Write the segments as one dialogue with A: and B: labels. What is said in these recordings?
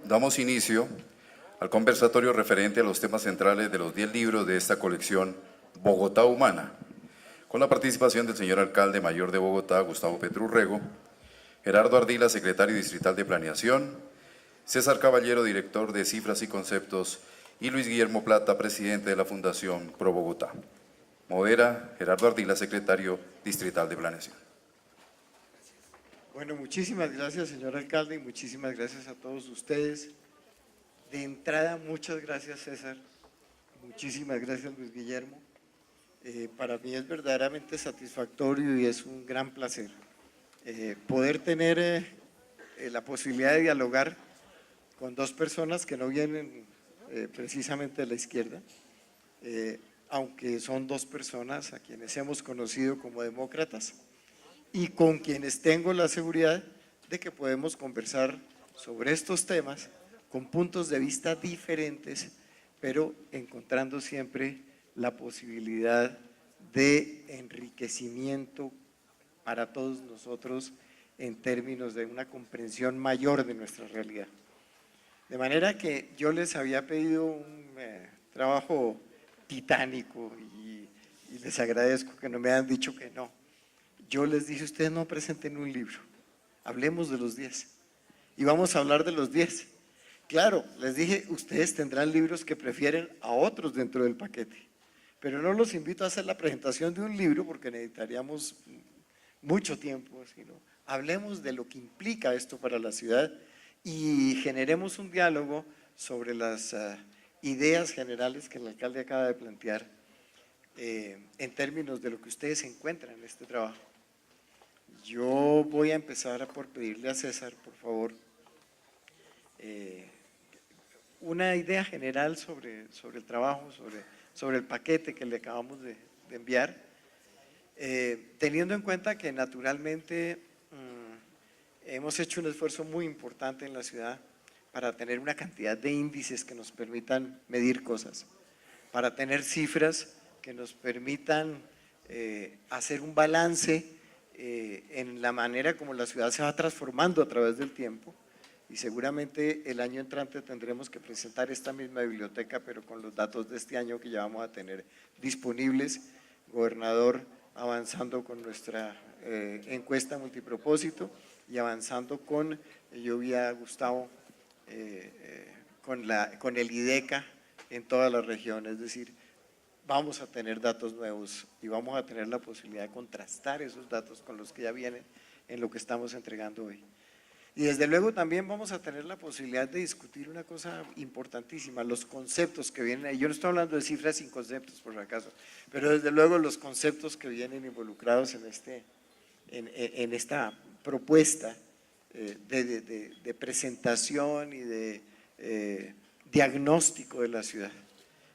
A: Damos inicio al conversatorio referente a los temas centrales de los 10 libros de esta colección Bogotá Humana, con la participación del señor alcalde mayor de Bogotá, Gustavo Petrurrego, Gerardo Ardila, secretario distrital de Planeación, César Caballero, director de Cifras y Conceptos, y Luis Guillermo Plata, presidente de la Fundación Pro Bogotá. Modera Gerardo Ardila, secretario distrital de Planeación.
B: Bueno, muchísimas gracias, señor alcalde, y muchísimas gracias a todos ustedes. De entrada, muchas gracias, César. Muchísimas gracias, Luis Guillermo. Para mí es verdaderamente satisfactorio y es un gran placer poder tener la posibilidad de dialogar con dos personas que no vienen precisamente de la izquierda, aunque son dos personas a quienes hemos conocido como demócratas y con quienes tengo la seguridad de que podemos conversar sobre estos temas con puntos de vista diferentes, pero encontrando siempre la posibilidad de enriquecimiento para todos nosotros en términos de una comprensión mayor de nuestra realidad. De manera que yo les había pedido un trabajo titánico y les agradezco que no me hayan dicho que no. Yo les dije, ustedes no presenten un libro, hablemos de los 10 y vamos a hablar de los 10. Claro, les dije, ustedes tendrán libros que prefieren a otros dentro del paquete, pero no los invito a hacer la presentación de un libro porque necesitaríamos mucho tiempo, sino hablemos de lo que implica esto para la ciudad y generemos un diálogo sobre las ideas generales que el alcalde acaba de plantear en términos de lo que ustedes encuentran en este trabajo. Yo voy a empezar por pedirle a César, por favor, una idea general sobre el trabajo, sobre el paquete que le acabamos de enviar, teniendo en cuenta que naturalmente hemos hecho un esfuerzo muy importante en la ciudad para tener una cantidad de índices que nos permitan medir cosas, para tener cifras que nos permitan hacer un balance en la manera como la ciudad se va transformando a través del tiempo, y seguramente el año entrante tendremos que presentar esta misma biblioteca, pero con los datos de este año que ya vamos a tener disponibles. Gobernador, avanzando con nuestra encuesta multipropósito y avanzando con, yo vi a Gustavo, con el IDECA en toda la región, es decir, vamos a tener datos nuevos y vamos a tener la posibilidad de contrastar esos datos con los que ya vienen en lo que estamos entregando hoy. Y desde luego también vamos a tener la posibilidad de discutir una cosa importantísima, los conceptos que vienen ahí. Yo no estoy hablando de cifras sin conceptos, por si acaso, pero desde luego los conceptos que vienen involucrados en esta propuesta de presentación y de diagnóstico de la ciudad.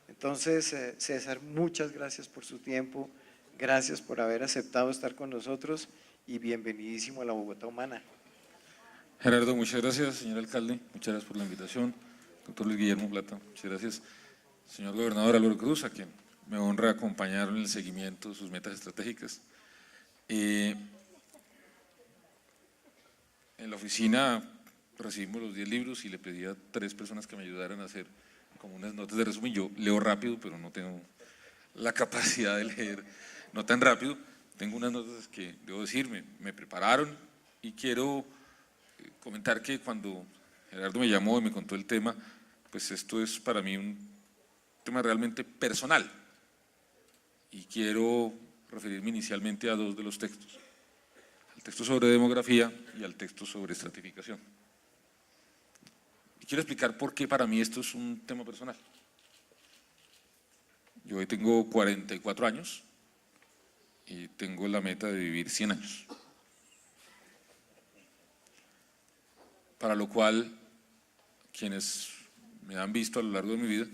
B: Entonces, César, muchas gracias por su tiempo, gracias por haber aceptado estar con nosotros y bienvenidísimo a la Bogotá Humana.
C: Gerardo, muchas gracias, señor alcalde, muchas gracias por la invitación. Doctor Luis Guillermo Plata, muchas gracias. Señor gobernador Álvaro Cruz, a quien me honra acompañar en el seguimiento de sus metas estratégicas. En la oficina recibimos los 10 libros y le pedí a 3 personas que me ayudaran a hacer como unas notas de resumen. Yo leo rápido, pero no tengo la capacidad de leer no tan rápido. Tengo unas notas que, debo decir, me prepararon y quiero comentar que cuando Gerardo me llamó y me contó el tema, pues esto es para mí un tema realmente personal y quiero referirme inicialmente a 2 de los textos, al texto sobre demografía y al texto sobre estratificación. Y quiero explicar por qué para mí esto es un tema personal. Yo hoy tengo 44 años y tengo la meta de vivir 100 años. Para lo cual, quienes me han visto a lo largo de mi vida,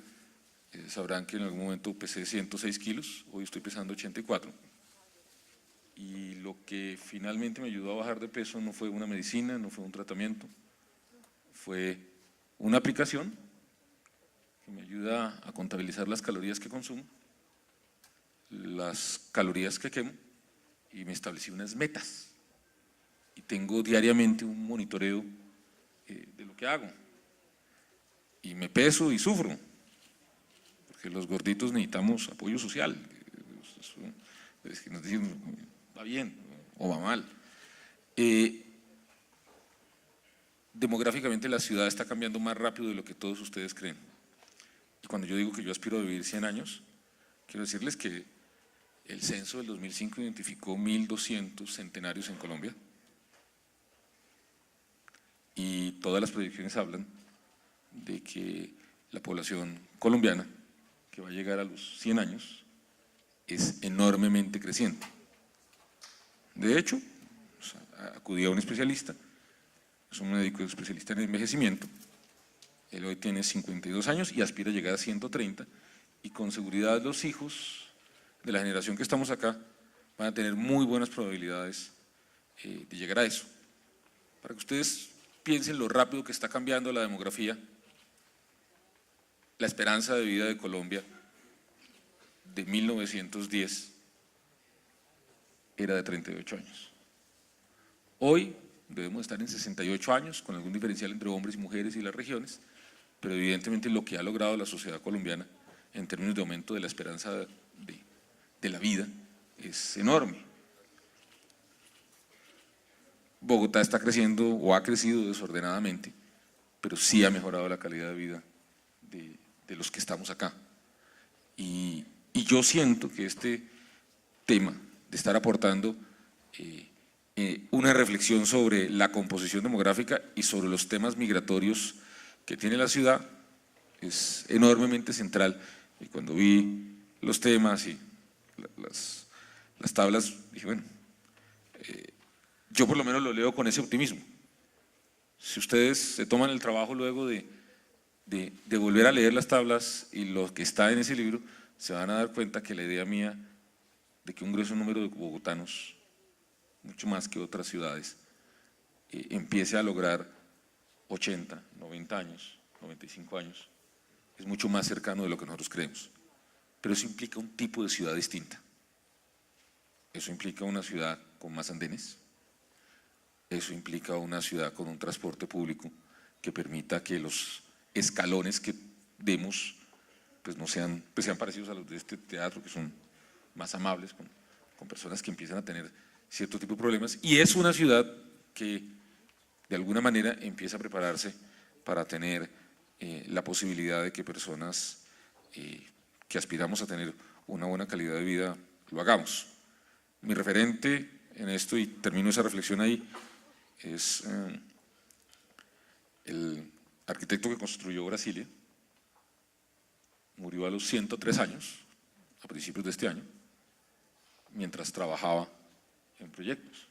C: sabrán que en algún momento pesé 106 kilos, hoy estoy pesando 84. Y lo que finalmente me ayudó a bajar de peso no fue una medicina, no fue un tratamiento, fue una aplicación que me ayuda a contabilizar las calorías que consumo, las calorías que quemo, y me establecí unas metas. Y tengo diariamente un monitoreo de lo que hago. y me peso y sufro, porque los gorditos necesitamos apoyo social. Es que nos dicen, va bien o va mal. Demográficamente la ciudad está cambiando más rápido de lo que todos ustedes creen. Y cuando yo digo que yo aspiro a vivir 100 años, quiero decirles que el censo del 2005 identificó 1.200 centenarios en Colombia y todas las proyecciones hablan de que la población colombiana, que va a llegar a los 100 años, es enormemente creciente. De hecho, acudí a un especialista, es un médico especialista en envejecimiento, él hoy tiene 52 años y aspira a llegar a 130, y con seguridad los hijos de la generación que estamos acá van a tener muy buenas probabilidades de llegar a eso. Para que ustedes piensen lo rápido que está cambiando la demografía, la esperanza de vida de Colombia de 1910 era de 38 años. Hoy debemos estar en 68 años, con algún diferencial entre hombres y mujeres y las regiones, pero evidentemente lo que ha logrado la sociedad colombiana en términos de aumento de la esperanza de la vida es enorme. Bogotá está creciendo o ha crecido desordenadamente, pero sí ha mejorado la calidad de vida de los que estamos acá. Y yo siento que este tema de estar aportando una reflexión sobre la composición demográfica y sobre los temas migratorios que tiene la ciudad es enormemente central. Y cuando vi los temas y las tablas, dije, bueno, yo por lo menos lo leo con ese optimismo. Si ustedes se toman el trabajo luego de volver a leer las tablas y lo que está en ese libro, se van a dar cuenta que la idea mía de que un grueso número de bogotanos, mucho más que otras ciudades, empiece a lograr 80, 90 años, 95 años, es mucho más cercano de lo que nosotros creemos. Pero eso implica un tipo de ciudad distinta. Eso implica una ciudad con más andenes, eso implica una ciudad con un transporte público que permita que los escalones que demos pues no sean, pues sean parecidos a los de este teatro, que son más amables con personas que empiezan a tener cierto tipo de problemas, y es una ciudad que de alguna manera empieza a prepararse para tener la posibilidad de que personas que aspiramos a tener una buena calidad de vida lo hagamos. Mi referente en esto, y termino esa reflexión ahí, es el arquitecto que construyó Brasilia. Murió a los 103 años, a principios de este año, mientras trabajaba en proyectos.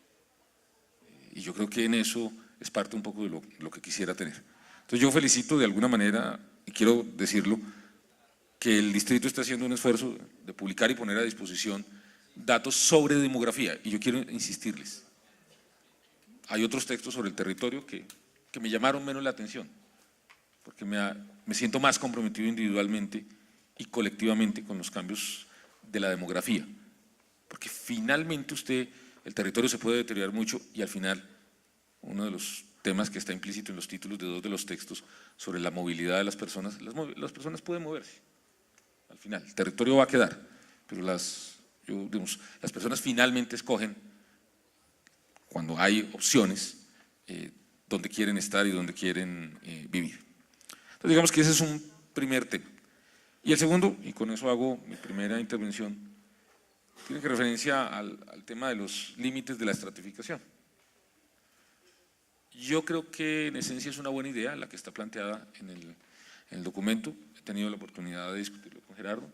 C: Y yo creo que en eso es parte un poco de lo que quisiera tener. Entonces yo felicito de alguna manera, y quiero decirlo, que el distrito está haciendo un esfuerzo de publicar y poner a disposición datos sobre demografía, y yo quiero insistirles, hay otros textos sobre el territorio que me llamaron menos la atención, porque me siento más comprometido individualmente y colectivamente con los cambios de la demografía, porque finalmente el territorio se puede deteriorar mucho, y al final uno de los temas que está implícito en los títulos de dos de los textos sobre la movilidad de las personas pueden moverse, al final el territorio va a quedar, pero las personas finalmente escogen, cuando hay opciones, dónde quieren estar y dónde quieren vivir. Entonces digamos que ese es un primer tema. Y el segundo, y con eso hago mi primera intervención, tiene que referencia al tema de los límites de la estratificación. Yo creo que en esencia es una buena idea la que está planteada en el documento. He tenido la oportunidad de discutirlo con Gerardo.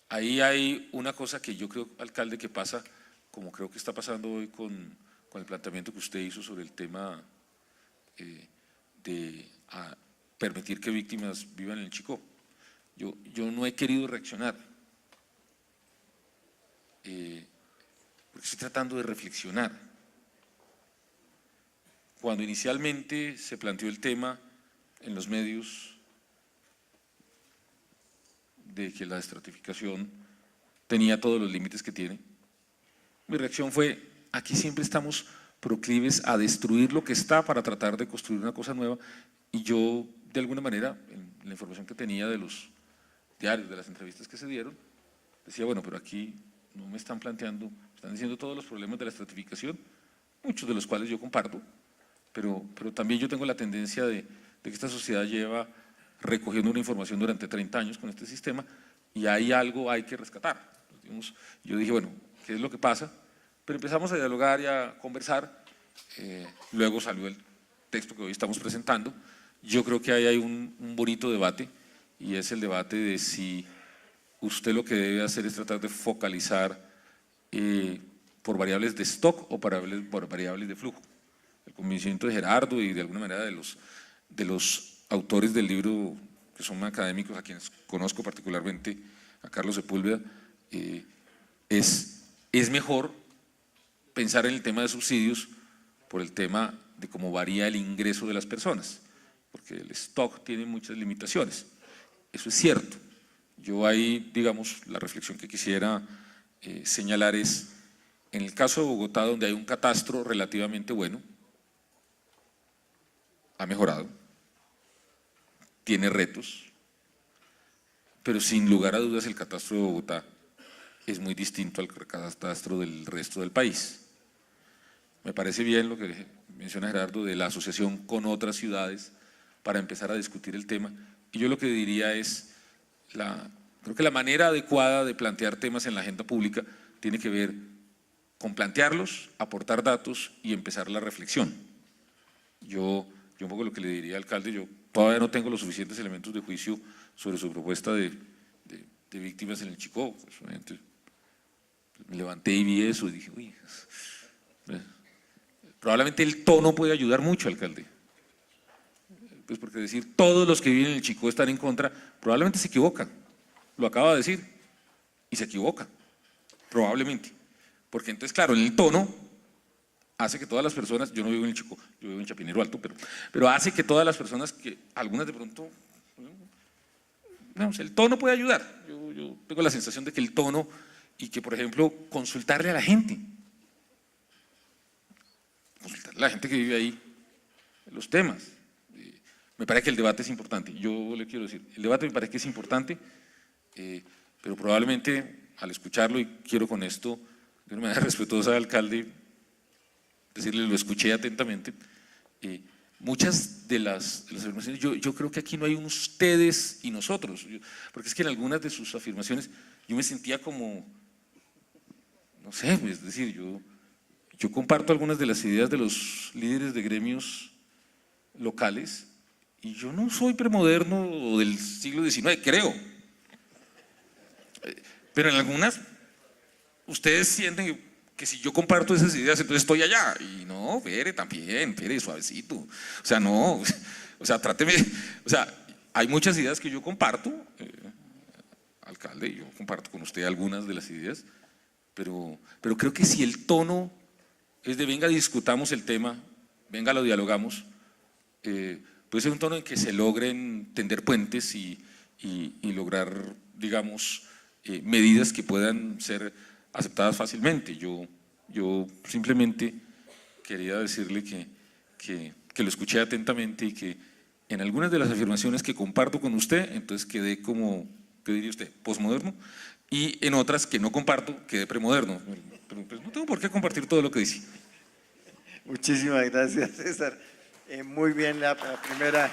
C: Ahí hay una cosa que yo creo, alcalde, que pasa, como creo que está pasando hoy con el planteamiento que usted hizo sobre el tema de permitir que víctimas vivan en el Chicó. Yo no he querido reaccionar, porque estoy tratando de reflexionar. Cuando inicialmente se planteó el tema en los medios de que la estratificación tenía todos los límites que tiene, mi reacción fue, aquí siempre estamos proclives a destruir lo que está para tratar de construir una cosa nueva, y yo de alguna manera, en la información que tenía de los diarios, de las entrevistas que se dieron, decía, bueno, pero aquí no me están planteando, están diciendo todos los problemas de la estratificación, muchos de los cuales yo comparto, pero también yo tengo la tendencia de que esta sociedad lleva recogiendo una información durante 30 años con este sistema y hay algo hay que rescatar. Digamos, yo dije, bueno, ¿qué es lo que pasa? Pero empezamos a dialogar y a conversar, luego salió el texto que hoy estamos presentando. Yo creo que ahí hay un bonito debate y es el debate de si usted lo que debe hacer es tratar de focalizar por variables de stock o por variables de flujo. El convencimiento de Gerardo y de alguna manera de los autores del libro, que son académicos, a quienes conozco particularmente, a Carlos Sepúlveda, es mejor pensar en el tema de subsidios por el tema de cómo varía el ingreso de las personas, porque el stock tiene muchas limitaciones. Eso es cierto. Yo ahí, digamos, la reflexión que quisiera señalar es, en el caso de Bogotá, donde hay un catastro relativamente bueno, ha mejorado, tiene retos, pero sin lugar a dudas el catastro de Bogotá es muy distinto al catastro del resto del país. Me parece bien lo que menciona Gerardo de la asociación con otras ciudades para empezar a discutir el tema, y yo lo que diría es, creo que la manera adecuada de plantear temas en la agenda pública tiene que ver con plantearlos, aportar datos y empezar la reflexión. Yo un poco lo que le diría al alcalde, yo todavía no tengo los suficientes elementos de juicio sobre su propuesta de víctimas en el Chicó. Pues, me levanté y vi eso y dije, uy, probablemente el tono puede ayudar mucho, alcalde. Pues porque decir todos los que viven en el Chicó están en contra, probablemente se equivocan. Lo acaba de decir y se equivoca, probablemente. Porque entonces, claro, en el tono hace que todas las personas, yo no vivo en el Chicó, yo vivo en Chapinero Alto, pero hace que todas las personas, que algunas de pronto, el tono puede ayudar. Yo tengo la sensación de que el tono y que, por ejemplo, consultarle a la gente que vive ahí los temas. Me parece que el debate es importante, yo le quiero decir, el debate me parece que es importante, pero probablemente al escucharlo, y quiero con esto, de una manera respetuosa al alcalde, decirle, lo escuché atentamente, muchas de las afirmaciones, yo creo que aquí no hay un ustedes y nosotros, porque es que en algunas de sus afirmaciones yo me sentía como, no sé, es decir, yo comparto algunas de las ideas de los líderes de gremios locales y yo no soy premoderno o del siglo XIX, creo, pero en algunas ustedes sienten que si yo comparto esas ideas, entonces estoy allá. Y no, Pere, también, Pere, suavecito. O sea, no, o sea, tráteme, o sea, hay muchas ideas que yo comparto, alcalde, yo comparto con usted algunas de las ideas, pero creo que si el tono es de venga, discutamos el tema, venga, lo dialogamos, puede ser un tono en que se logren tender puentes y lograr, digamos, medidas que puedan ser aceptadas fácilmente. Yo simplemente quería decirle que lo escuché atentamente y que en algunas de las afirmaciones que comparto con usted, entonces quedé como, ¿qué diría usted? Posmoderno, y en otras que no comparto, quedé premoderno. Pero pues no tengo por qué compartir todo lo que dice.
B: Muchísimas gracias, César. Muy bien la primera.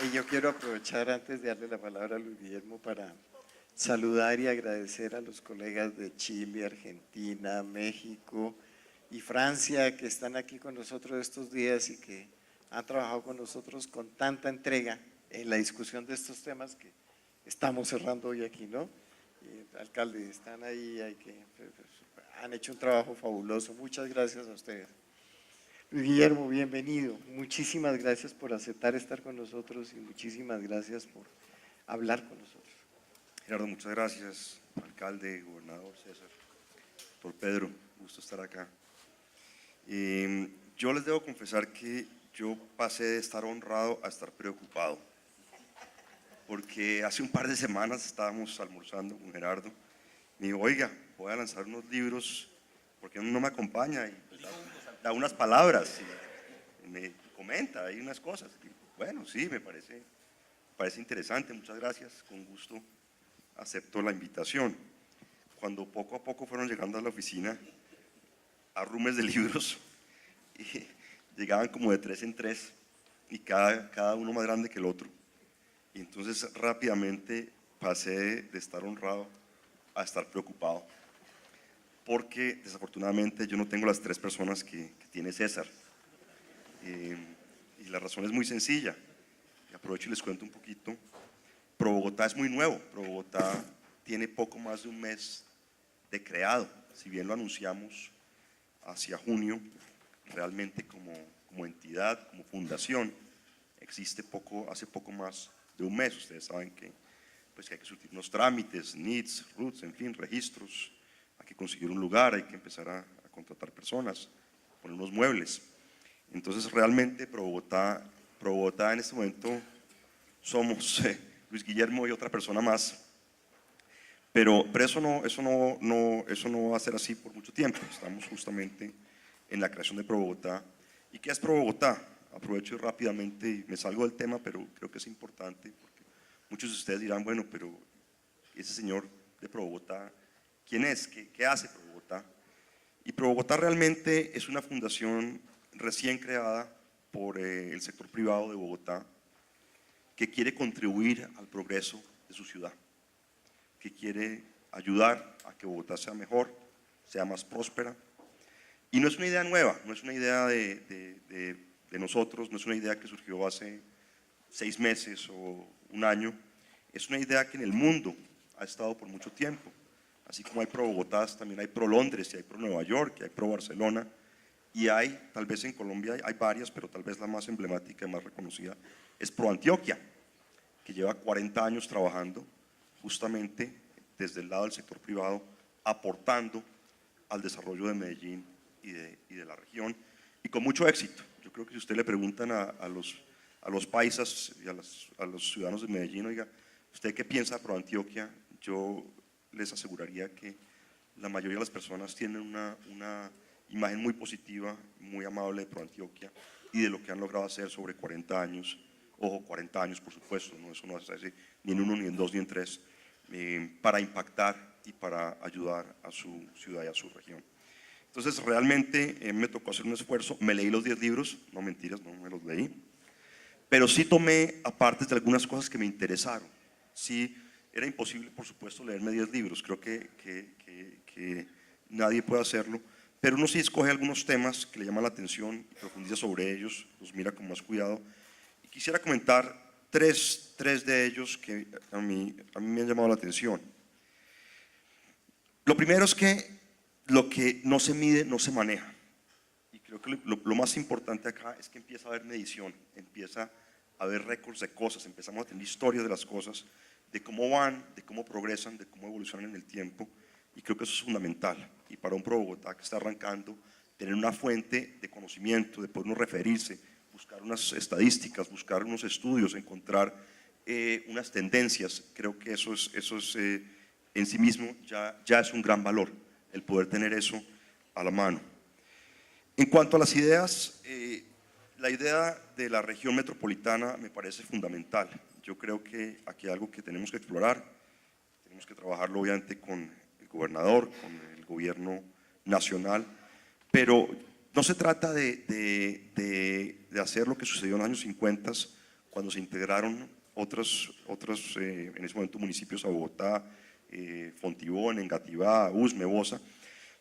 B: Y yo quiero aprovechar antes de darle la palabra a Luis Guillermo para saludar y agradecer a los colegas de Chile, Argentina, México y Francia que están aquí con nosotros estos días y que han trabajado con nosotros con tanta entrega en la discusión de estos temas que estamos cerrando hoy aquí, ¿no? Alcalde, están ahí, han hecho un trabajo fabuloso. Muchas gracias a ustedes. Luis Guillermo, bienvenido. Muchísimas gracias por aceptar estar con nosotros y muchísimas gracias por hablar con nosotros.
D: Gerardo, muchas gracias, alcalde, gobernador, César, por Pedro, gusto estar acá. Yo les debo confesar que yo pasé de estar honrado a estar preocupado, porque hace un par de semanas estábamos almorzando con Gerardo, me dijo, oiga, voy a lanzar unos libros, ¿por qué no me acompaña? Y pues, da unas palabras. me comenta ahí unas cosas. Y, bueno, sí, me parece interesante, muchas gracias, con gusto acepto la invitación. Cuando poco a poco fueron llegando a la oficina arrumes de libros, y llegaban como de 3 en 3 y cada uno más grande que el otro. Y entonces rápidamente pasé de estar honrado a estar preocupado, porque desafortunadamente yo no tengo las 3 personas que tiene César. Y la razón es muy sencilla, y aprovecho y les cuento un poquito. Pro Bogotá es muy nuevo, Pro Bogotá tiene poco más de un mes de creado, si bien lo anunciamos hacia junio, realmente como entidad, como fundación, existe hace poco más de un mes. Ustedes saben que, pues, que hay que surtir unos trámites, NIDS, RUTS, en fin, registros, hay que conseguir un lugar, hay que empezar a contratar personas, poner unos muebles. Entonces realmente Pro Bogotá en este momento somos Luis Guillermo y otra persona más, pero eso no va a ser así por mucho tiempo. Estamos justamente en la creación de Pro Bogotá. ¿Y qué es Pro Bogotá? Aprovecho rápidamente y me salgo del tema, pero creo que es importante, porque muchos de ustedes dirán, bueno, pero ese señor de Pro Bogotá, ¿quién es? ¿Qué hace Pro Bogotá? Y Pro Bogotá realmente es una fundación recién creada por el sector privado de Bogotá, que quiere contribuir al progreso de su ciudad, que quiere ayudar a que Bogotá sea mejor, sea más próspera. Y no es una idea nueva, no es una idea de nosotros, no es una idea que surgió hace 6 meses o un año, es una idea que en el mundo ha estado por mucho tiempo. Así como hay Pro Bogotá, también hay Pro Londres, y hay Pro Nueva York, y hay Pro Barcelona, y hay, tal vez en Colombia hay varias, pero tal vez la más emblemática y más reconocida es Pro Antioquia, que lleva 40 años trabajando justamente desde el lado del sector privado, aportando al desarrollo de Medellín y de la región, y con mucho éxito. Yo creo que si usted le preguntan a los paisas y a los ciudadanos de Medellín, oiga, ¿usted qué piensa de Pro Antioquia? Yo les aseguraría que la mayoría de las personas tienen una imagen muy positiva, muy amable de Pro Antioquia y de lo que han logrado hacer sobre 40 años. Ojo, 40 años, por supuesto, ¿no? Eso no hace así, ni en 1, ni en 2, ni en 3, para impactar y para ayudar a su ciudad y a su región. Entonces, realmente me tocó hacer un esfuerzo. Me leí los 10 libros, no mentiras, no me los leí, pero sí tomé apartes de algunas cosas que me interesaron. Sí, era imposible, por supuesto, leerme 10 libros, creo que nadie puede hacerlo, pero uno sí escoge algunos temas que le llaman la atención, profundiza sobre ellos, los mira con más cuidado. Y quisiera comentar tres de ellos que a mí me han llamado la atención. Lo primero es que lo que no se mide no se maneja. Y creo que lo más importante acá es que empieza a haber medición, empieza a haber récords de cosas, empezamos a tener historias de las cosas, de cómo van, de cómo progresan, de cómo evolucionan en el tiempo, y creo que eso es fundamental. Y para un Pro Bogotá que está arrancando, tener una fuente de conocimiento, de poder uno referirse, buscar unas estadísticas, buscar unos estudios, encontrar unas tendencias, creo que eso es en sí mismo ya es un gran valor, el poder tener eso a la mano. En cuanto a las ideas, la idea de la región metropolitana me parece fundamental. Yo creo que aquí hay algo que tenemos que explorar, tenemos que trabajarlo obviamente con el gobernador, con el gobierno nacional, pero no se trata de hacer lo que sucedió en los años 50, cuando se integraron otros en ese momento municipios a Bogotá, Fontibón, Engativá, Usme, Bosa,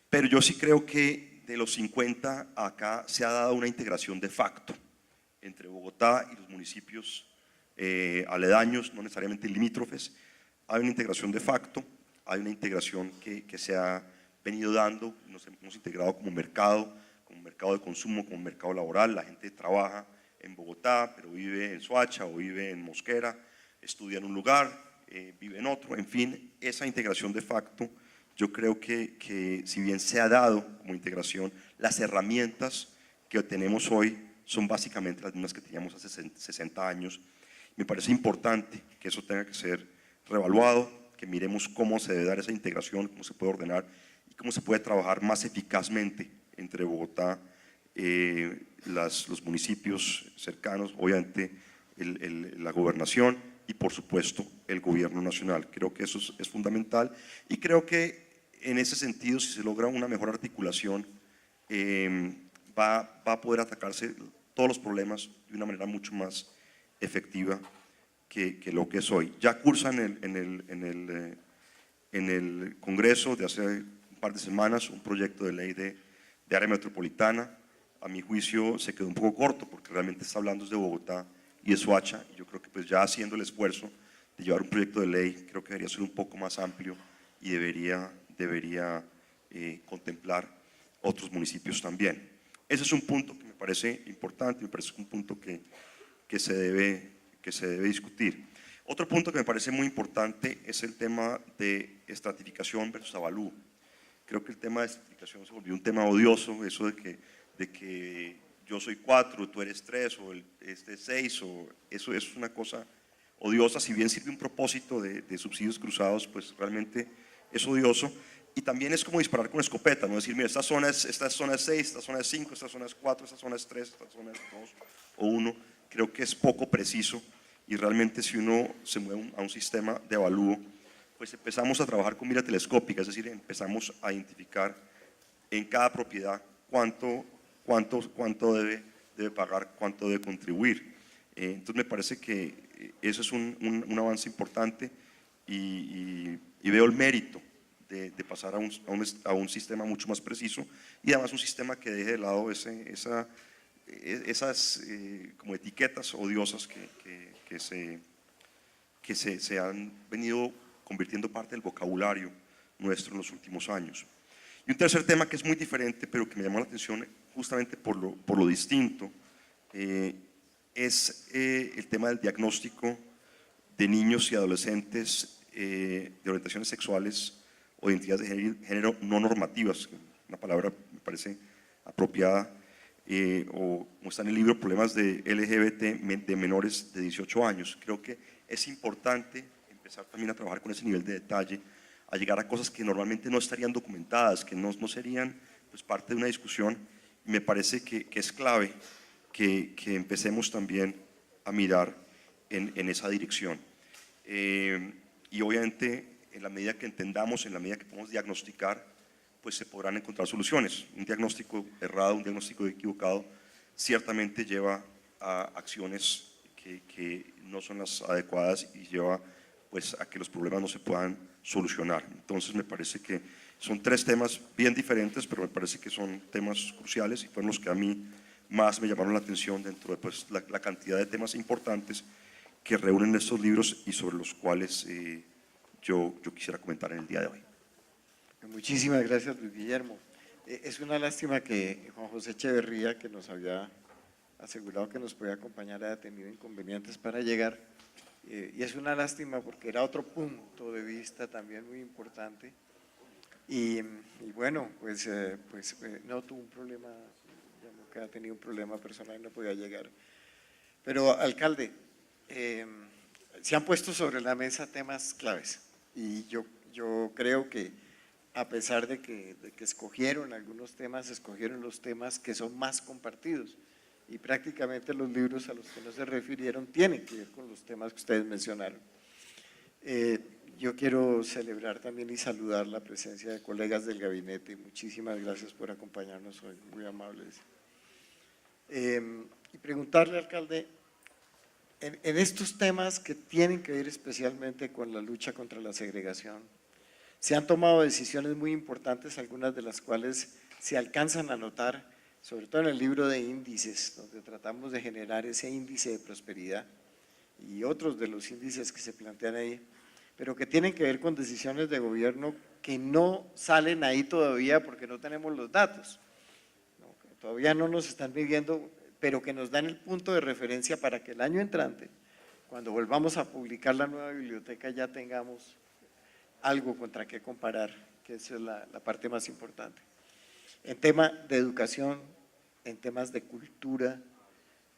D: pero yo sí creo que de los 50 acá se ha dado una integración de facto entre Bogotá y los municipios aledaños, no necesariamente limítrofes. Hay una integración de facto, hay una integración que se ha venido dando, nos hemos integrado como mercado de consumo, como mercado laboral. La gente trabaja en Bogotá, pero vive en Soacha o vive en Mosquera, estudia en un lugar, vive en otro, en fin, esa integración de facto, yo creo que si bien se ha dado como integración, las herramientas que tenemos hoy son básicamente las mismas que teníamos hace 60 años. Me parece importante que eso tenga que ser reevaluado, que miremos cómo se debe dar esa integración, cómo se puede ordenar y cómo se puede trabajar más eficazmente entre Bogotá los municipios cercanos, obviamente la gobernación y por supuesto el gobierno nacional. Creo que eso es fundamental y creo que en ese sentido, si se logra una mejor articulación, va a poder atacarse todos los problemas de una manera mucho más efectiva que lo que es hoy. Ya cursa en el Congreso de hace un par de semanas un proyecto de ley de área metropolitana. A mi juicio se quedó un poco corto porque realmente está hablando de Bogotá y de Soacha, y yo creo que pues ya haciendo el esfuerzo de llevar un proyecto de ley, creo que debería ser un poco más amplio y debería contemplar otros municipios también. Ese es un punto que me parece importante, me parece un punto que se debe discutir. Otro punto que me parece muy importante es el tema de estratificación versus avalúo. Creo que el tema de estratificación se volvió un tema odioso, eso de que yo soy 4, tú eres 3, o este es 6, o eso es una cosa odiosa. Si bien sirve un propósito de subsidios cruzados, pues realmente es odioso. Y también es como disparar con escopeta, no decir, mira, esta zona es 6, esta zona es 5, esta zona es 4, esta zona es 3, esta zona es 2 o 1. Creo que es poco preciso y realmente si uno se mueve a un sistema de avalúo, pues empezamos a trabajar con mira telescópica, es decir, empezamos a identificar en cada propiedad cuánto debe pagar, cuánto debe contribuir. Entonces me parece que eso es un avance importante y veo el mérito de pasar a un sistema mucho más preciso y además un sistema que deje de lado esas como etiquetas odiosas que se han venido convirtiendo parte del vocabulario nuestro en los últimos años. Y un tercer tema que es muy diferente, pero que me llamó la atención justamente por lo distinto, es el tema del diagnóstico de niños y adolescentes de orientaciones sexuales o identidades de género no normativas, una palabra me parece apropiada, o como está en el libro, problemas de LGBT de menores de 18 años. Creo que es importante empezar también a trabajar con ese nivel de detalle, a llegar a cosas que normalmente no estarían documentadas, que no serían pues, parte de una discusión. Y me parece que es clave que empecemos también a mirar en esa dirección. Y obviamente, en la medida que entendamos, en la medida que podamos diagnosticar, pues se podrán encontrar soluciones. Un diagnóstico errado, un diagnóstico equivocado, ciertamente lleva a acciones que no son las adecuadas y lleva pues, a que los problemas no se puedan solucionar. Entonces me parece que son tres temas bien diferentes, pero me parece que son temas cruciales y fueron los que a mí más me llamaron la atención dentro de pues, la cantidad de temas importantes que reúnen estos libros y sobre los cuales yo quisiera comentar en el día de hoy.
B: Muchísimas gracias, Luis Guillermo. Es una lástima que Juan José Echeverría, que nos había asegurado que nos podía acompañar, haya tenido inconvenientes para llegar. Y es una lástima porque era otro punto de vista también muy importante. Y bueno, pues no tuvo un problema, ya que ha tenido un problema personal y no podía llegar. Pero, alcalde, se han puesto sobre la mesa temas claves y yo creo que a pesar de que escogieron algunos temas, escogieron los temas que son más compartidos y prácticamente los libros a los que no se refirieron tienen que ver con los temas que ustedes mencionaron. Yo quiero celebrar también y saludar la presencia de colegas del gabinete. Muchísimas gracias por acompañarnos hoy, muy amables. Y preguntarle, alcalde, en estos temas que tienen que ver especialmente con la lucha contra la segregación, se han tomado decisiones muy importantes, algunas de las cuales se alcanzan a notar, sobre todo en el libro de índices, donde tratamos de generar ese índice de prosperidad y otros de los índices que se plantean ahí, pero que tienen que ver con decisiones de gobierno que no salen ahí todavía porque no tenemos los datos, ¿no? Todavía no nos están midiendo, pero que nos dan el punto de referencia para que el año entrante, cuando volvamos a publicar la nueva biblioteca, ya tengamos algo contra qué comparar, que esa es la parte más importante. En tema de educación, en temas de cultura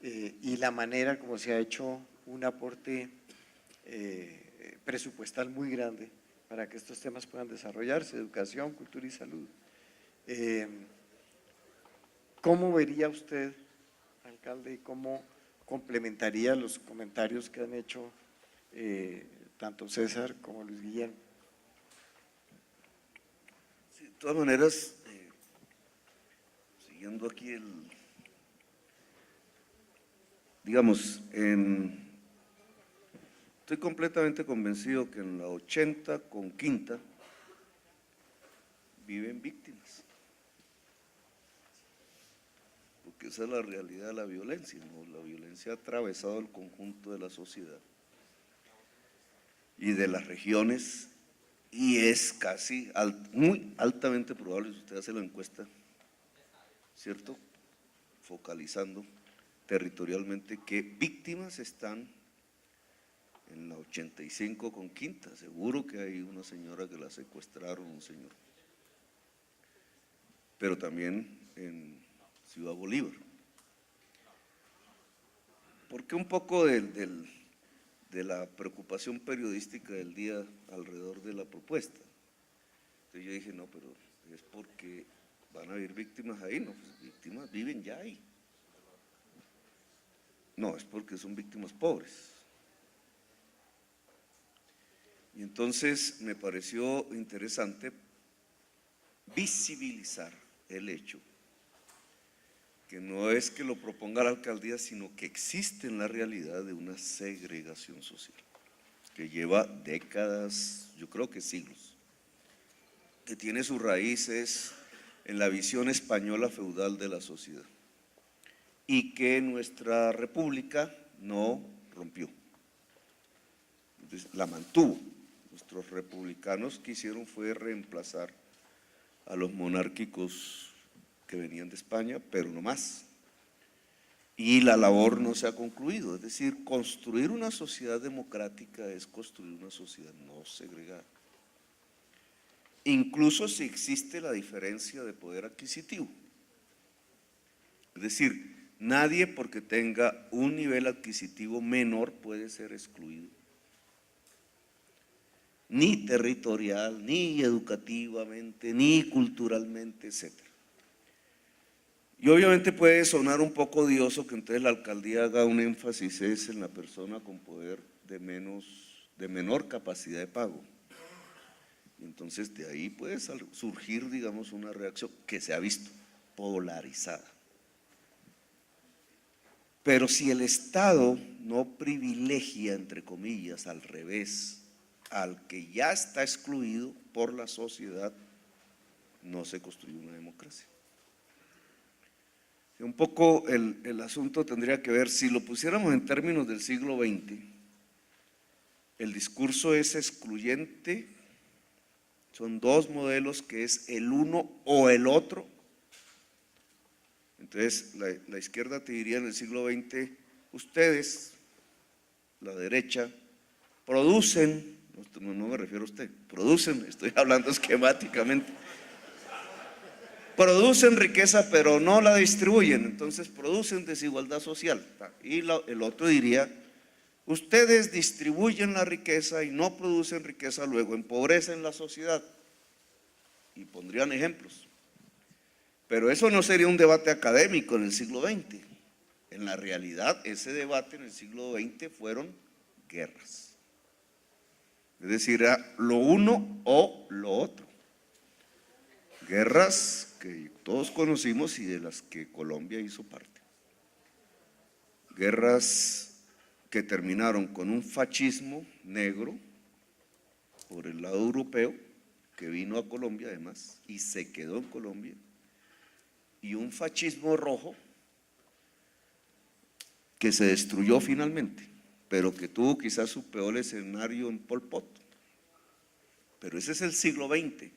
B: y la manera como se ha hecho un aporte presupuestal muy grande para que estos temas puedan desarrollarse, educación, cultura y salud. ¿Cómo vería usted, alcalde, y cómo complementaría los comentarios que han hecho tanto César como Luis Guillermo?
E: Sí, de todas maneras, siguiendo aquí digamos, estoy completamente convencido que en la 80 con Quinta viven víctimas, porque esa es la realidad de la violencia, ¿no? La violencia ha atravesado el conjunto de la sociedad y de las regiones, y es casi muy altamente probable, si usted hace la encuesta, ¿cierto?, focalizando territorialmente, que víctimas están en la 85 con Quinta. Seguro que hay una señora que la secuestraron, un señor, pero también en Ciudad Bolívar. Porque un poco de la preocupación periodística del día alrededor de la propuesta. Entonces yo dije, no, pero es porque van a haber víctimas ahí. No, pues víctimas viven ya ahí. No, es porque son víctimas pobres. Y entonces me pareció interesante visibilizar el hecho que no es que lo proponga la alcaldía, sino que existe en la realidad de una segregación social que lleva décadas, yo creo que siglos, que tiene sus raíces en la visión española feudal de la sociedad y que nuestra república no rompió, entonces, la mantuvo. Nuestros republicanos quisieron fue reemplazar a los monárquicos que venían de España, pero no más. Y la labor no se ha concluido, es decir, construir una sociedad democrática es construir una sociedad no segregada. Incluso si existe la diferencia de poder adquisitivo. Es decir, nadie porque tenga un nivel adquisitivo menor puede ser excluido. Ni territorial, ni educativamente, ni culturalmente, etcétera. Y obviamente puede sonar un poco odioso que entonces la alcaldía haga un énfasis en la persona con poder de menor capacidad de pago. Y entonces de ahí puede surgir, digamos, una reacción que se ha visto polarizada. Pero si el Estado no privilegia, entre comillas, al revés, al que ya está excluido por la sociedad, no se construye una democracia. Un poco el asunto tendría que ver, si lo pusiéramos en términos del siglo XX, el discurso es excluyente, son dos modelos que es el uno o el otro. Entonces la izquierda te diría en el siglo XX, ustedes, la derecha, producen, no me refiero a usted, producen, estoy hablando esquemáticamente, producen riqueza pero no la distribuyen, entonces producen desigualdad social. Y el otro diría, ustedes distribuyen la riqueza y no producen riqueza, luego empobrecen la sociedad. Y pondrían ejemplos. Pero eso no sería un debate académico en el siglo XX. En la realidad, ese debate en el siglo XX fueron guerras. Es decir, era lo uno o lo otro. Guerras que todos conocimos y de las que Colombia hizo parte. Guerras que terminaron con un fascismo negro por el lado europeo, que vino a Colombia además y se quedó en Colombia, y un fascismo rojo que se destruyó finalmente, pero que tuvo quizás su peor escenario en Pol Pot. Pero ese es el siglo XX.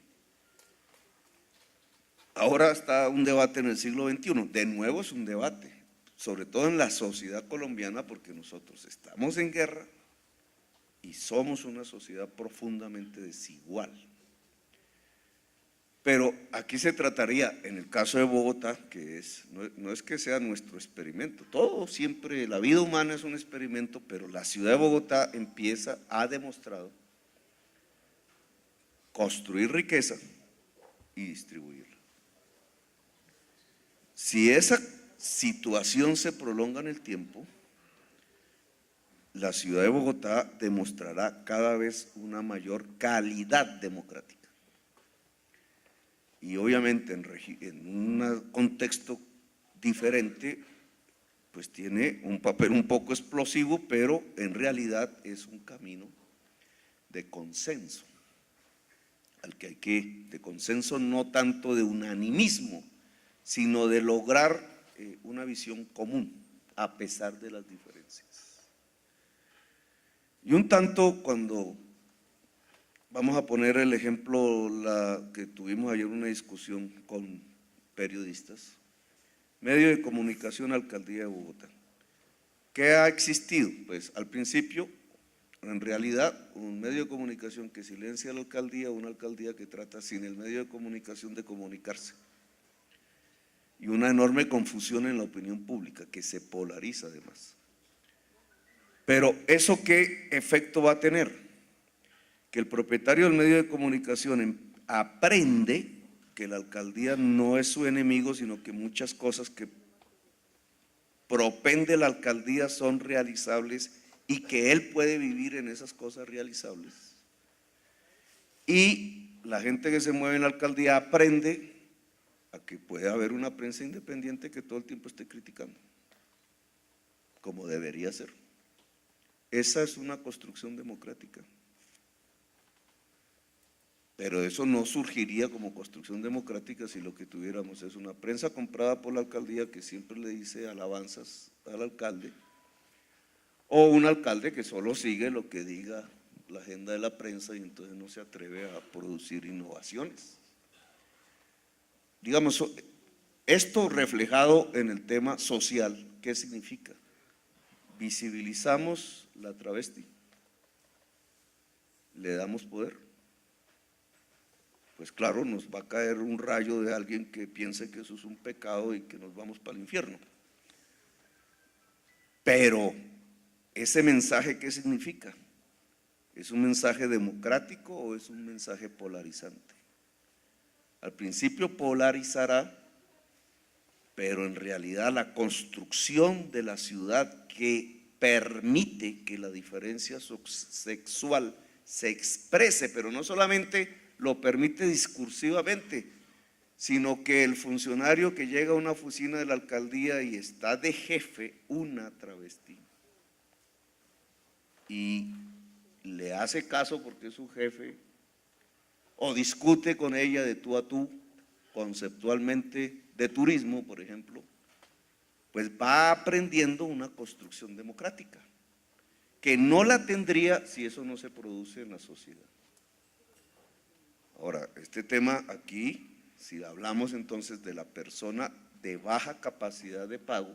E: Ahora está un debate en el siglo XXI, de nuevo es un debate, sobre todo en la sociedad colombiana, porque nosotros estamos en guerra y somos una sociedad profundamente desigual. Pero aquí se trataría, en el caso de Bogotá, que no es que sea nuestro experimento, todo siempre, la vida humana es un experimento, pero la ciudad de Bogotá ha demostrado construir riqueza y distribuirla. Si esa situación se prolonga en el tiempo, la ciudad de Bogotá demostrará cada vez una mayor calidad democrática. Y obviamente en un contexto diferente, pues tiene un papel un poco explosivo, pero en realidad es un camino de consenso, de consenso no tanto de unanimismo, sino de lograr una visión común, a pesar de las diferencias. Y un tanto cuando vamos a poner el ejemplo que tuvimos ayer una discusión con periodistas, medio de comunicación, Alcaldía de Bogotá. ¿Qué ha existido? Pues al principio, en realidad, un medio de comunicación que silencia a la alcaldía, una alcaldía que trata sin el medio de comunicación de comunicarse. Y una enorme confusión en la opinión pública, que se polariza además. Pero ¿eso qué efecto va a tener? Que el propietario del medio de comunicación aprende que la alcaldía no es su enemigo, sino que muchas cosas que propende la alcaldía son realizables y que él puede vivir en esas cosas realizables. Y la gente que se mueve en la alcaldía aprende a que puede haber una prensa independiente que todo el tiempo esté criticando, como debería ser. Esa es una construcción democrática. Pero eso no surgiría como construcción democrática si lo que tuviéramos es una prensa comprada por la alcaldía que siempre le dice alabanzas al alcalde, o un alcalde que solo sigue lo que diga la agenda de la prensa y entonces no se atreve a producir innovaciones. Digamos, esto reflejado en el tema social, ¿qué significa? Visibilizamos la travesti, le damos poder. Pues claro, nos va a caer un rayo de alguien que piense que eso es un pecado y que nos vamos para el infierno. Pero, ¿ese mensaje qué significa? ¿Es un mensaje democrático o es un mensaje polarizante? Al principio polarizará, pero en realidad la construcción de la ciudad que permite que la diferencia sexual se exprese, pero no solamente lo permite discursivamente, sino que el funcionario que llega a una oficina de la alcaldía y está de jefe una travesti y le hace caso porque es su jefe o discute con ella de tú a tú conceptualmente de turismo, por ejemplo, pues va aprendiendo una construcción democrática que no la tendría si eso no se produce en la sociedad. Ahora, este tema aquí, si hablamos entonces de la persona de baja capacidad de pago,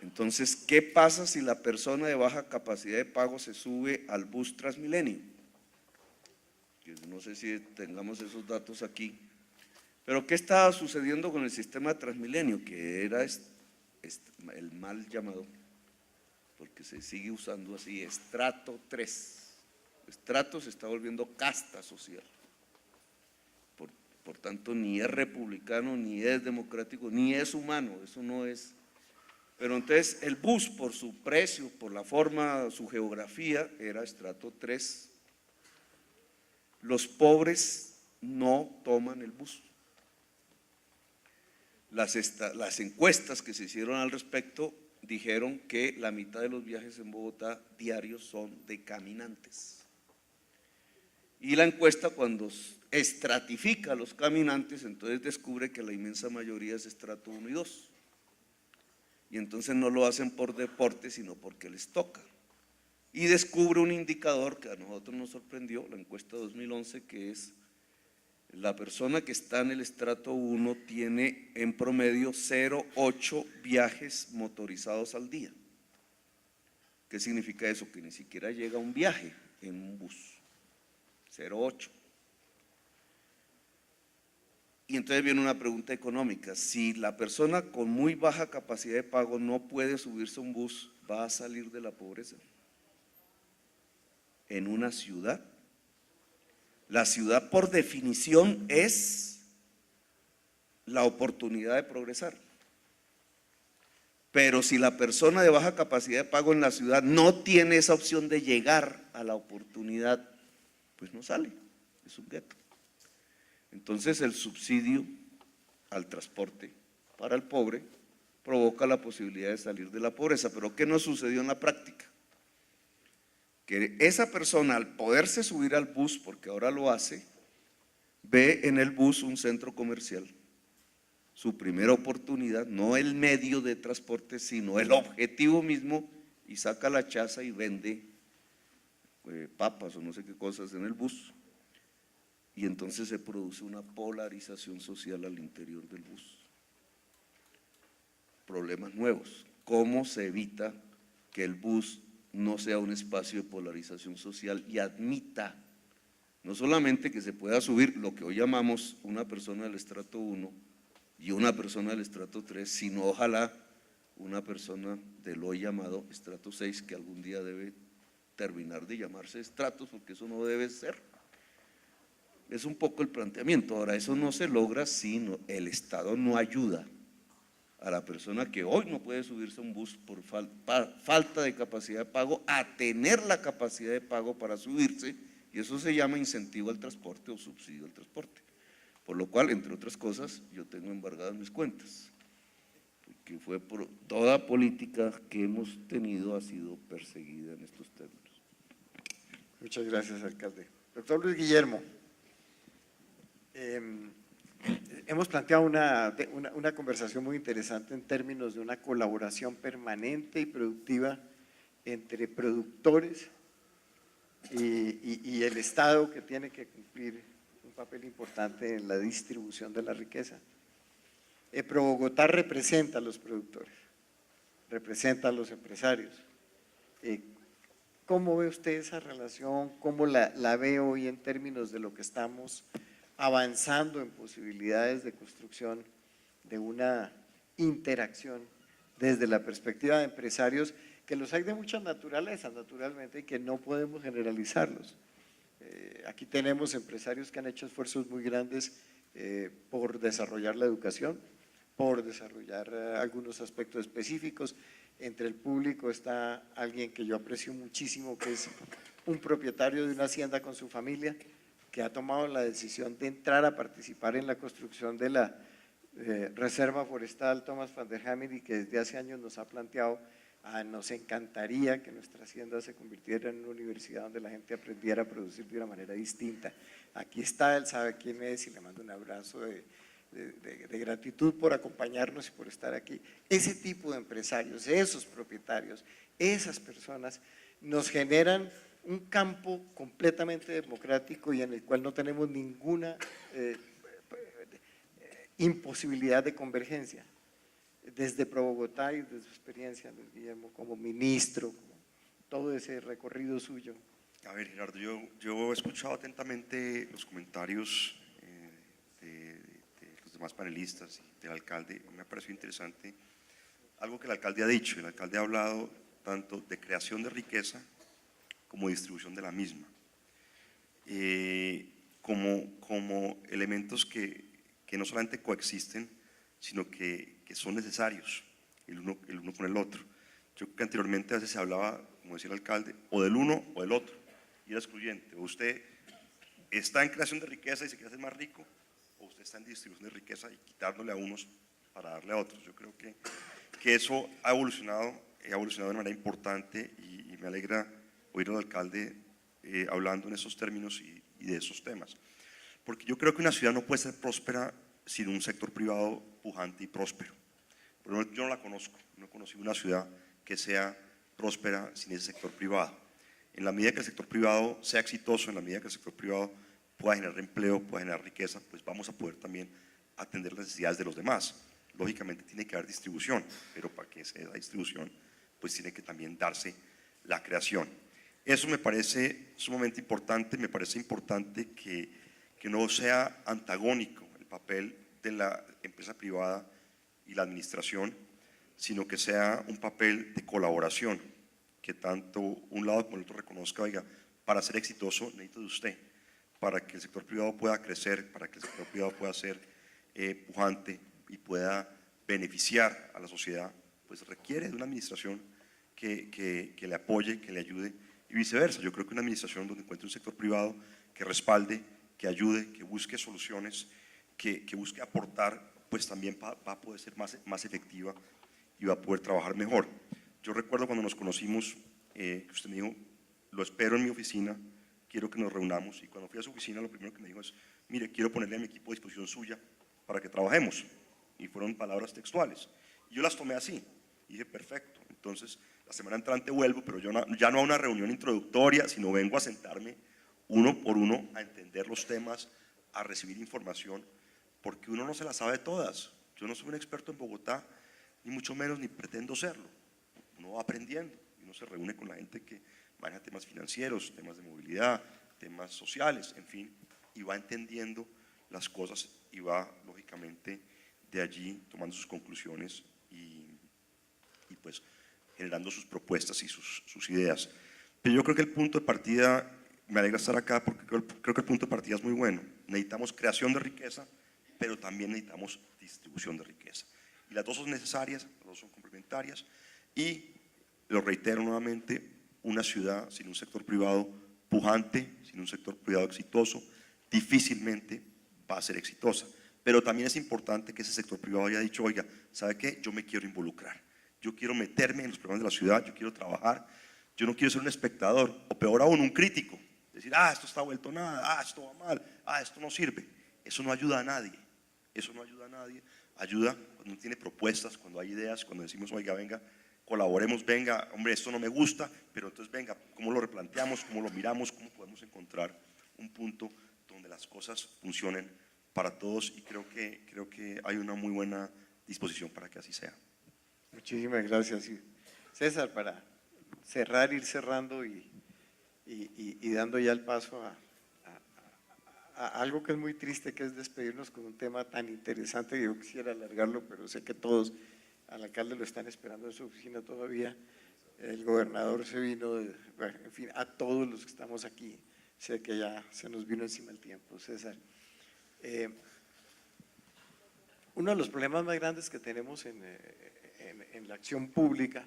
E: entonces, ¿qué pasa si la persona de baja capacidad de pago se sube al bus Transmilenio? No sé si tengamos esos datos aquí, pero ¿qué estaba sucediendo con el sistema Transmilenio? Que era el mal llamado, porque se sigue usando así, estrato 3. Estrato se está volviendo casta social. Por tanto, ni es republicano, ni es democrático, ni es humano, eso no es. Pero entonces el bus, por su precio, por la forma, su geografía, era estrato 3. Los pobres no toman el bus. Las encuestas que se hicieron al respecto dijeron que la mitad de los viajes en Bogotá diarios son de caminantes. Y la encuesta, cuando estratifica a los caminantes, entonces descubre que la inmensa mayoría es estrato 1 y 2. Y entonces no lo hacen por deporte, sino porque les toca. Y descubre un indicador que a nosotros nos sorprendió, la encuesta 2011, que es la persona que está en el estrato 1 tiene en promedio 0,8 viajes motorizados al día. ¿Qué significa eso? Que ni siquiera llega un viaje en un bus. 0,8. Y entonces viene una pregunta económica. Si la persona con muy baja capacidad de pago no puede subirse a un bus, ¿va a salir de la pobreza? En una ciudad. La ciudad, por definición, es la oportunidad de progresar. Pero si la persona de baja capacidad de pago en la ciudad no tiene esa opción de llegar a la oportunidad, pues no sale, es un gueto. Entonces el subsidio al transporte para el pobre provoca la posibilidad de salir de la pobreza. Pero ¿qué nos sucedió en la práctica? Que esa persona, al poderse subir al bus, porque ahora lo hace, ve en el bus un centro comercial, su primera oportunidad, no el medio de transporte, sino el objetivo mismo, y saca la chaza y vende papas o no sé qué cosas en el bus. Y entonces se produce una polarización social al interior del bus. Problemas nuevos. ¿Cómo se evita que el bus no sea un espacio de polarización social y admita no solamente que se pueda subir lo que hoy llamamos una persona del estrato 1 y una persona del estrato 3, sino ojalá una persona del hoy llamado estrato 6, que algún día debe terminar de llamarse estratos, porque eso no debe ser? Es un poco el planteamiento. Ahora, eso no se logra si el Estado no ayuda a la persona que hoy no puede subirse a un bus por falta de capacidad de pago a tener la capacidad de pago para subirse, y eso se llama incentivo al transporte o subsidio al transporte. Por lo cual, entre otras cosas, yo tengo embargadas mis cuentas, porque fue por toda política que hemos tenido ha sido perseguida en estos términos.
B: Muchas gracias, alcalde. Doctor Luis Guillermo, hemos planteado una conversación muy interesante en términos de una colaboración permanente y productiva entre productores y el Estado, que tiene que cumplir un papel importante en la distribución de la riqueza. ProBogotá representa a los productores, representa a los empresarios. ¿Cómo ve usted esa relación? ¿Cómo la ve hoy en términos de lo que estamos avanzando en posibilidades de construcción de una interacción desde la perspectiva de empresarios, que los hay de mucha naturaleza, naturalmente, y que no podemos generalizarlos? Aquí tenemos empresarios que han hecho esfuerzos muy grandes por desarrollar la educación, por desarrollar algunos aspectos específicos. Entre el público está alguien que yo aprecio muchísimo, que es un propietario de una hacienda con su familia, que ha tomado la decisión de entrar a participar en la construcción de la Reserva Forestal Thomas van der Hamen, y que desde hace años nos ha planteado: nos encantaría que nuestra hacienda se convirtiera en una universidad donde la gente aprendiera a producir de una manera distinta. Aquí está, él sabe quién es, y le mando un abrazo de gratitud por acompañarnos y por estar aquí. Ese tipo de empresarios, esos propietarios, esas personas nos generan un campo completamente democrático y en el cual no tenemos ninguna imposibilidad de convergencia. Desde ProBogotá y desde su experiencia, Luis Guillermo, como ministro, como todo ese recorrido suyo.
D: A ver, Gerardo, yo he escuchado atentamente los comentarios de los demás panelistas y del alcalde. Me ha parecido interesante algo que el alcalde ha dicho. El alcalde ha hablado tanto de creación de riqueza como distribución de la misma, como elementos que no solamente coexisten, sino que son necesarios el uno con el otro. Yo creo que anteriormente a veces se hablaba, como decía el alcalde, o del uno o del otro, y era excluyente. O usted está en creación de riqueza y se quiere hacer más rico, o usted está en distribución de riqueza y quitándole a unos para darle a otros. Yo creo que eso ha evolucionado de manera importante, y me alegra oír al alcalde hablando en esos términos y de esos temas. Porque yo creo que una ciudad no puede ser próspera sin un sector privado pujante y próspero. Pero yo no la conozco, no he conocido una ciudad que sea próspera sin ese sector privado. En la medida que el sector privado sea exitoso, en la medida que el sector privado pueda generar empleo, pueda generar riqueza, pues vamos a poder también atender las necesidades de los demás. Lógicamente tiene que haber distribución, pero para que se dé la distribución, pues tiene que también darse la creación. Eso me parece sumamente importante. Me parece importante que no sea antagónico el papel de la empresa privada y la administración, sino que sea un papel de colaboración, que tanto un lado como el otro reconozca: oiga, para ser exitoso necesito de usted, para que el sector privado pueda crecer, para que el sector privado pueda ser pujante y pueda beneficiar a la sociedad, pues requiere de una administración que le apoye, que le ayude y viceversa. Yo creo que una administración donde encuentre un sector privado que respalde, que ayude, que busque soluciones, que busque aportar, pues también va a poder ser más efectiva y va a poder trabajar mejor. Yo recuerdo cuando nos conocimos, que usted me dijo, lo espero en mi oficina, quiero que nos reunamos, y cuando fui a su oficina lo primero que me dijo es, mire, quiero ponerle a mi equipo a disposición suya para que trabajemos, y fueron palabras textuales, y yo las tomé así, y dije, perfecto, entonces la semana entrante vuelvo, pero yo ya no a una reunión introductoria, sino vengo a sentarme uno por uno a entender los temas, a recibir información, porque uno no se las sabe todas. Yo no soy un experto en Bogotá, ni mucho menos, ni pretendo serlo. Uno va aprendiendo, uno se reúne con la gente que maneja temas financieros, temas de movilidad, temas sociales, en fin, y va entendiendo las cosas y va, lógicamente, de allí tomando sus conclusiones y pues generando sus propuestas y sus ideas. Pero yo creo que el punto de partida, me alegra estar acá porque creo que el punto de partida es muy bueno. Necesitamos creación de riqueza, pero también necesitamos distribución de riqueza. Y las dos son necesarias, las dos son complementarias, y lo reitero nuevamente, una ciudad sin un sector privado pujante, sin un sector privado exitoso, difícilmente va a ser exitosa. Pero también es importante que ese sector privado haya dicho, oiga, ¿sabe qué? Yo me quiero involucrar, yo quiero meterme en los problemas de la ciudad, yo quiero trabajar, yo no quiero ser un espectador, o peor aún, un crítico, decir, esto está vuelto nada, esto va mal, esto no sirve. Eso no ayuda a nadie, eso no ayuda a nadie, ayuda cuando uno tiene propuestas, cuando hay ideas, cuando decimos, oiga, venga, colaboremos, venga, hombre, esto no me gusta, pero entonces venga, ¿cómo lo replanteamos? ¿Cómo lo miramos? ¿Cómo podemos encontrar un punto donde las cosas funcionen para todos? Y creo que hay una muy buena disposición para que así sea.
B: Muchísimas gracias. Y César, para cerrar, ir cerrando y dando ya el paso a algo que es muy triste, que es despedirnos con un tema tan interesante que yo quisiera alargarlo, pero sé que todos al alcalde lo están esperando en su oficina todavía. El gobernador se vino, bueno, en fin, a todos los que estamos aquí, sé que ya se nos vino encima el tiempo, César. Uno de los problemas más grandes que tenemos en la acción pública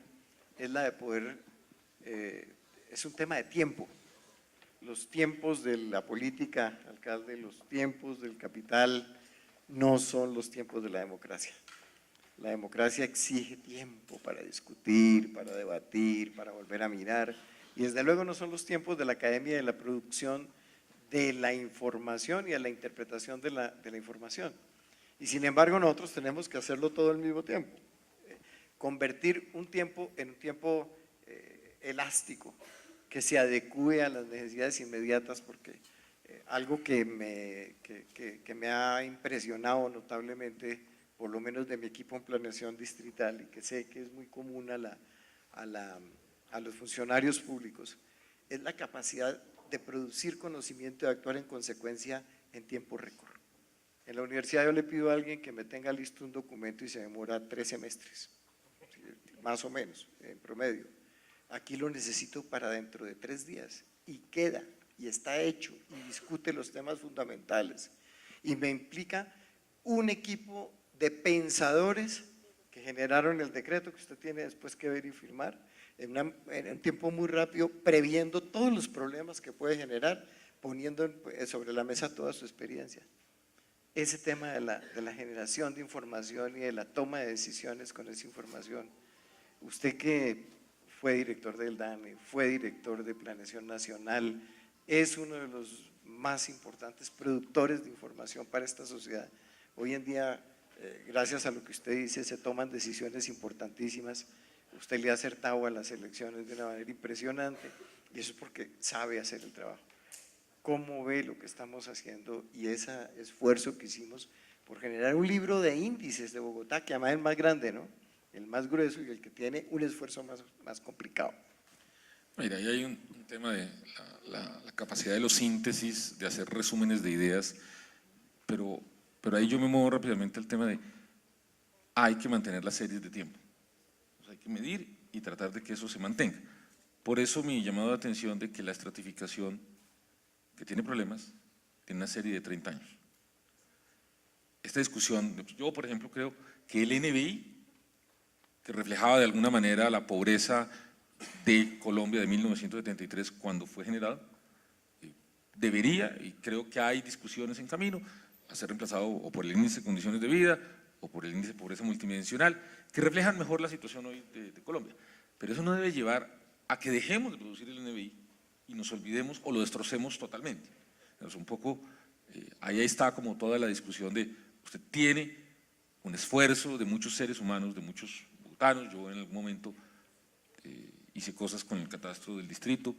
B: es la de poder, es un tema de tiempo. Los tiempos de la política, alcalde, los tiempos del capital no son los tiempos de la democracia. La democracia exige tiempo para discutir, para debatir, para volver a mirar, y desde luego no son los tiempos de la academia de la producción de la información y de la interpretación de la información. Y sin embargo nosotros tenemos que hacerlo todo al mismo tiempo. Convertir un tiempo en un tiempo elástico, que se adecue a las necesidades inmediatas, porque algo que me ha impresionado notablemente, por lo menos de mi equipo en planeación distrital, y que sé que es muy común a los funcionarios públicos, es la capacidad de producir conocimiento y de actuar en consecuencia en tiempo récord. En la universidad yo le pido a alguien que me tenga listo un documento y se demora 3 semestres, más o menos, en promedio. Aquí lo necesito para dentro de 3 días y queda, y está hecho, y discute los temas fundamentales. Y me implica un equipo de pensadores que generaron el decreto que usted tiene después que ver y firmar, en un tiempo muy rápido, previendo todos los problemas que puede generar, poniendo sobre la mesa toda su experiencia. Ese tema de la generación de información y de la toma de decisiones con esa información, usted que fue director del DANE, fue director de Planeación Nacional, es uno de los más importantes productores de información para esta sociedad. Hoy en día, gracias a lo que usted dice, se toman decisiones importantísimas. Usted le ha acertado a las elecciones de una manera impresionante, y eso es porque sabe hacer el trabajo. ¿Cómo ve lo que estamos haciendo y ese esfuerzo que hicimos por generar un libro de índices de Bogotá, que además es el más grande, ¿no? El más grueso y el que tiene un esfuerzo más complicado?
C: Mira, ahí hay un tema de la capacidad de los síntesis, de hacer resúmenes de ideas, pero ahí yo me muevo rápidamente al tema de hay que mantener las series de tiempo. O sea, hay que medir y tratar de que eso se mantenga. Por eso mi llamado de atención de que la estratificación, que tiene problemas, tiene una serie de 30 años. Esta discusión, yo por ejemplo creo que el NBI que reflejaba de alguna manera la pobreza de Colombia de 1973 cuando fue generado, debería, y creo que hay discusiones en camino, a ser reemplazado o por el índice de condiciones de vida o por el índice de pobreza multidimensional, que reflejan mejor la situación hoy de Colombia. Pero eso no debe llevar a que dejemos de producir el NBI y nos olvidemos o lo destrocemos totalmente. Entonces, un poco, ahí está como toda la discusión de, usted tiene un esfuerzo de muchos seres humanos, de muchos bogotanos. Yo en algún momento hice cosas con el catastro del distrito,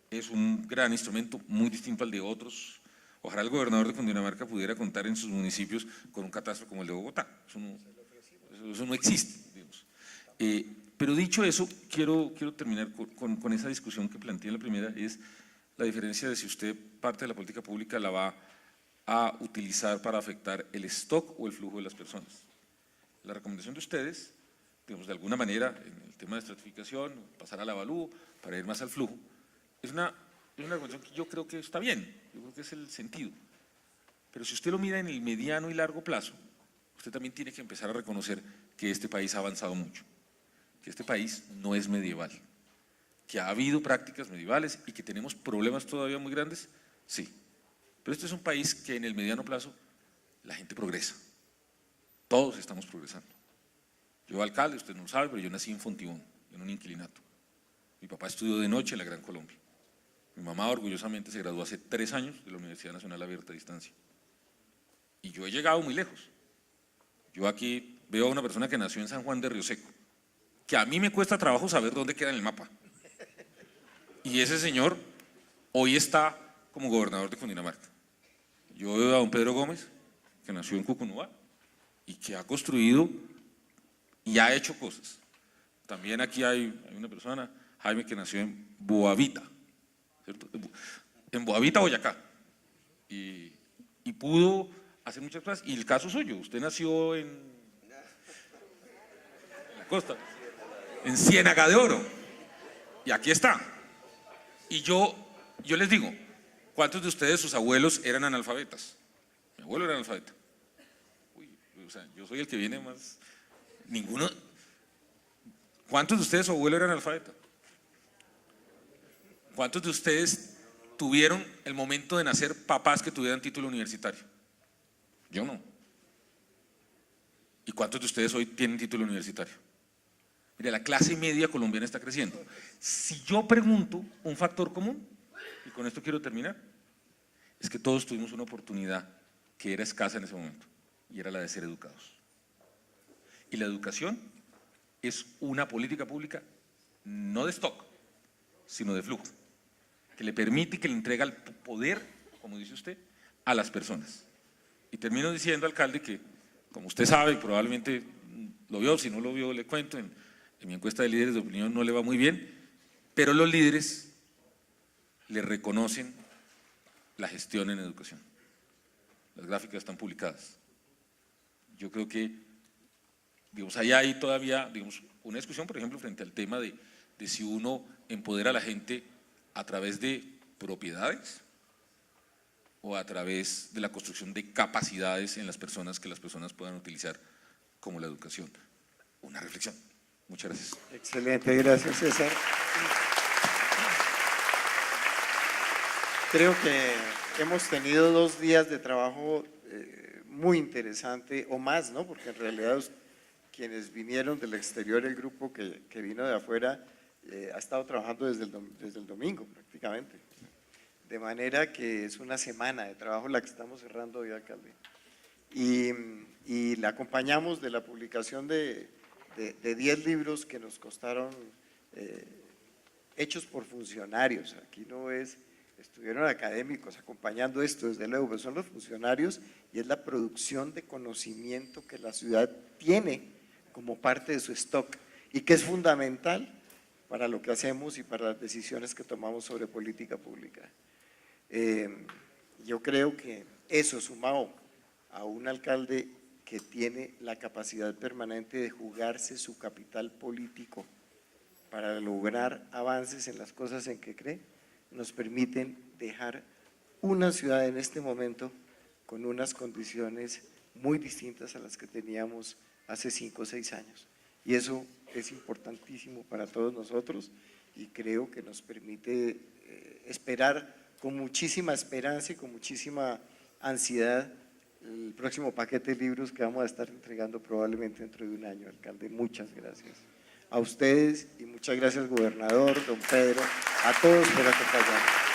C: es un gran instrumento muy distinto al de otros. Ojalá el gobernador de Cundinamarca pudiera contar en sus municipios con un catastro como el de Bogotá, eso no existe, digamos. Pero dicho eso, quiero terminar con esa discusión que planteé en la primera, es la diferencia de si usted parte de la política pública la va a utilizar para afectar el stock o el flujo de las personas. La recomendación de ustedes, digamos, de alguna manera, en el tema de estratificación, pasar al avalúo para ir más al flujo, es una recomendación que yo creo que está bien, yo creo que es el sentido. Pero si usted lo mira en el mediano y largo plazo, usted también tiene que empezar a reconocer que este país ha avanzado mucho, que este país no es medieval, que ha habido prácticas medievales y que tenemos problemas todavía muy grandes, sí. Pero este es un país que en el mediano plazo la gente progresa, todos estamos progresando. Yo alcalde, usted no lo sabe, pero yo nací en Fontibón, en un inquilinato. Mi papá estudió de noche en la Gran Colombia. Mi mamá orgullosamente se graduó hace 3 años de la Universidad Nacional Abierta a Distancia. Y yo he llegado muy lejos. Yo aquí veo a una persona que nació en San Juan de Río Seco, que a mí me cuesta trabajo saber dónde queda en el mapa. Y ese señor hoy está como gobernador de Cundinamarca. Yo veo a don Pedro Gómez, que nació en Cucunúa y que ha construido y ha hecho cosas. También aquí hay una persona, Jaime, que nació en Boavita, ¿cierto? En Boavita, Boyacá, y pudo hacer muchas cosas. Y el caso suyo, usted nació en la costa, en Ciénaga de Oro, y aquí está. Y yo les digo, ¿cuántos de ustedes, sus abuelos, eran analfabetas? Mi abuelo era analfabeta. Uy, o sea, yo soy el que viene más… Ninguno. ¿Cuántos de ustedes, su abuelo, era analfabeta? ¿Cuántos de ustedes tuvieron el momento de nacer papás que tuvieran título universitario? Yo no. ¿Y cuántos de ustedes hoy tienen título universitario? Mire, la clase media colombiana está creciendo. Si yo pregunto un factor común, y con esto quiero terminar, es que todos tuvimos una oportunidad que era escasa en ese momento, y era la de ser educados. Y la educación es una política pública no de stock, sino de flujo, que le permite y que le entrega el poder, como dice usted, a las personas. Y termino diciendo, alcalde, que como usted sabe, probablemente lo vio, si no lo vio le cuento, en mi encuesta de líderes de opinión no le va muy bien, pero los líderes le reconocen la gestión en educación. Las gráficas están publicadas. Yo creo que, digamos, ahí hay todavía, digamos, una discusión, por ejemplo, frente al tema de si uno empodera a la gente a través de propiedades o a través de la construcción de capacidades en las personas que las personas puedan utilizar, como la educación. Una reflexión. Muchas gracias.
B: Excelente, gracias César. Creo que hemos tenido 2 días de trabajo muy interesante, o más, ¿no? Porque en realidad quienes vinieron del exterior, el grupo que vino de afuera, ha estado trabajando desde el domingo prácticamente. De manera que es una semana de trabajo la que estamos cerrando hoy, alcalde. Y la acompañamos de la publicación de 10 libros que nos costaron, hechos por funcionarios. Aquí no es, estuvieron académicos acompañando esto, desde luego, pero son los funcionarios y es la producción de conocimiento que la ciudad tiene como parte de su stock y que es fundamental para lo que hacemos y para las decisiones que tomamos sobre política pública. Yo creo que eso, sumado a un alcalde que tiene la capacidad permanente de jugarse su capital político para lograr avances en las cosas en que cree, nos permiten dejar una ciudad en este momento con unas condiciones muy distintas a las que teníamos hace 5 o 6 años. Y eso es importantísimo para todos nosotros y creo que nos permite esperar con muchísima esperanza y con muchísima ansiedad el próximo paquete de libros que vamos a estar entregando probablemente dentro de un año. Alcalde, muchas gracias a ustedes y muchas gracias, gobernador, don Pedro, a todos por acompañarnos.